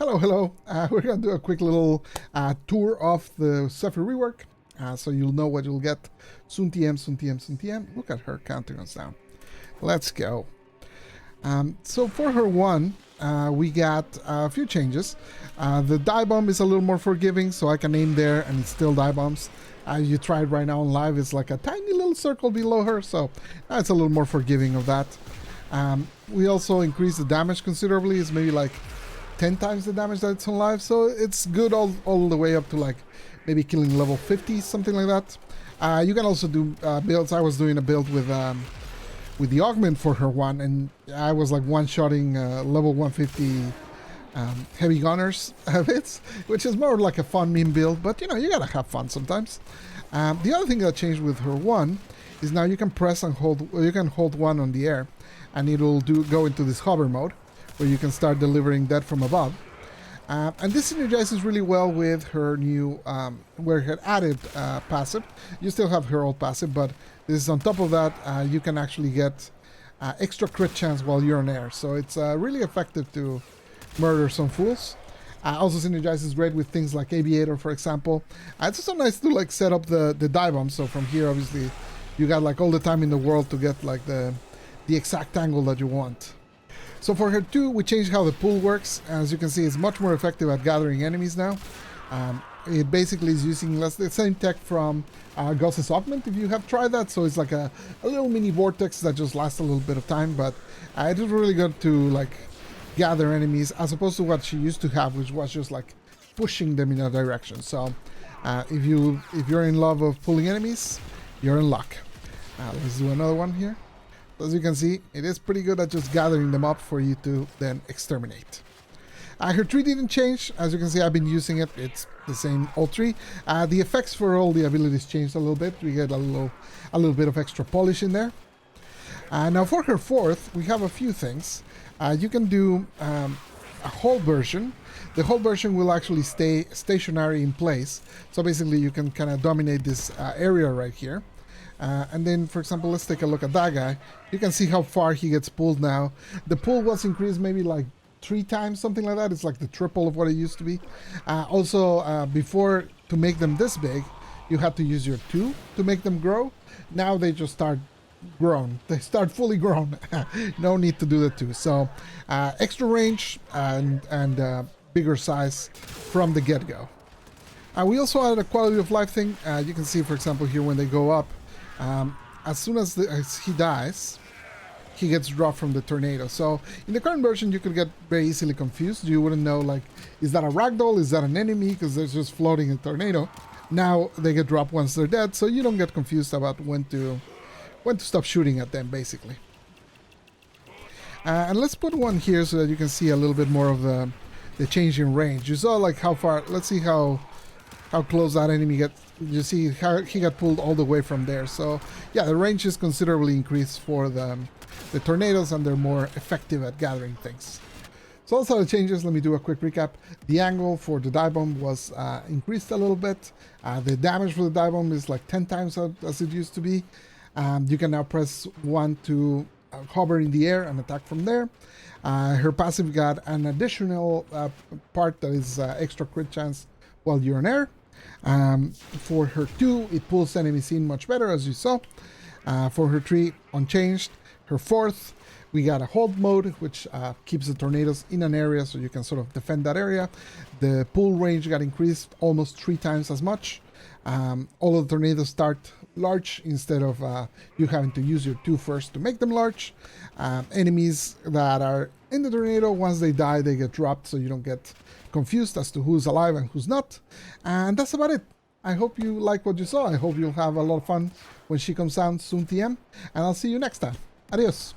Hello, hello. We're going to do a quick little tour of the Zephyr rework, so you'll know what you'll get. Soon TM, soon TM, soon TM. Look at her counting us down. Let's go. So for her one, we got a few changes. The die bomb is a little more forgiving, so I can aim there and it still die bombs. You try it right now on live, it's like a tiny little circle below her, so it's a little more forgiving of that. We also increased the damage considerably. It's maybe like 10 times the damage that it's on live, so it's good all the way up to like maybe killing level 50, something like that. You can also do builds. I was doing a build with the augment for her one, and I was like one-shotting level 150 heavy gunners hits, which is more like a fun meme build, but you know, you gotta have fun sometimes. The other thing that changed with her one is now you can press and hold, or you can hold one on the air, and it'll go into this hover mode, where you can start delivering that from above. And this synergizes really well with her new, where her added passive. You still have her old passive, but this is on top of that. You can actually get extra crit chance while you're in air. So it's really effective to murder some fools. Also synergizes great with things like Aviator, for example. It's also nice to like set up the die bomb. So from here, obviously, you got like all the time in the world to get like the exact angle that you want. So for her 2, we changed how the pool works. As you can see, it's much more effective at gathering enemies now. It basically is using the same tech from Gauss's Augment, if you have tried that. So it's like a little mini vortex that just lasts a little bit of time, but it is really good to like gather enemies as opposed to what she used to have, which was just like pushing them in a direction. So if you're in love of pulling enemies, you're in luck. Let's do another one here. As you can see, it is pretty good at just gathering them up for you to then exterminate. Her tree didn't change. As you can see, I've been using it. It's the same old tree. The effects for all the abilities changed a little bit. We get a little bit of extra polish in there. Now for her 4th, we have a few things. You can do a hold version. The hold version will actually stay stationary in place. So basically, you can kind of dominate this area right here. And then, for example, let's take a look at that guy. You can see how far he gets pulled now. The pull was increased maybe like 3 times, something like that. It's like the triple of what it used to be. Also, before, to make them this big, you had to use your 2 to make them grow. Now they just start grown. They start fully grown. No need to do the 2. So extra range and bigger size from the get-go. We also added a quality of life thing. You can see, for example, here when they go up, as soon as he dies, he gets dropped from the tornado. So in the current version, you could get very easily confused. You wouldn't know, like, is that a ragdoll? Is that an enemy? Because they're just floating in a tornado. Now they get dropped once they're dead, so you don't get confused about when to stop shooting at them, basically. And let's put one here so that you can see a little bit more of the change in range. You saw like how far. Let's see how close that enemy gets. You see how he got pulled all the way from there. So yeah, the range is considerably increased for the tornadoes, and they're more effective at gathering things. So those are the changes. Let me do a quick recap. The angle for the die bomb was increased a little bit. The damage for the die bomb is like 10 times as it used to be. You can now press 1 to hover in the air and attack from there. Her passive got an additional part that is extra crit chance while you're in air. For her 2, it pulls enemies in much better, as you saw. For her 3, unchanged. Her 4th, we got a hold mode, which keeps the tornadoes in an area so you can sort of defend that area. The pull range got increased almost 3 times as much. All of the tornadoes start large instead of you having to use your 2 first to make them large. Enemies that are in the tornado, once they die, they get dropped, so you don't get confused as to who's alive and who's not. And that's about it. I hope you like what you saw. I hope you'll have a lot of fun when she comes out soon, TM. And I'll see you next time. Adios.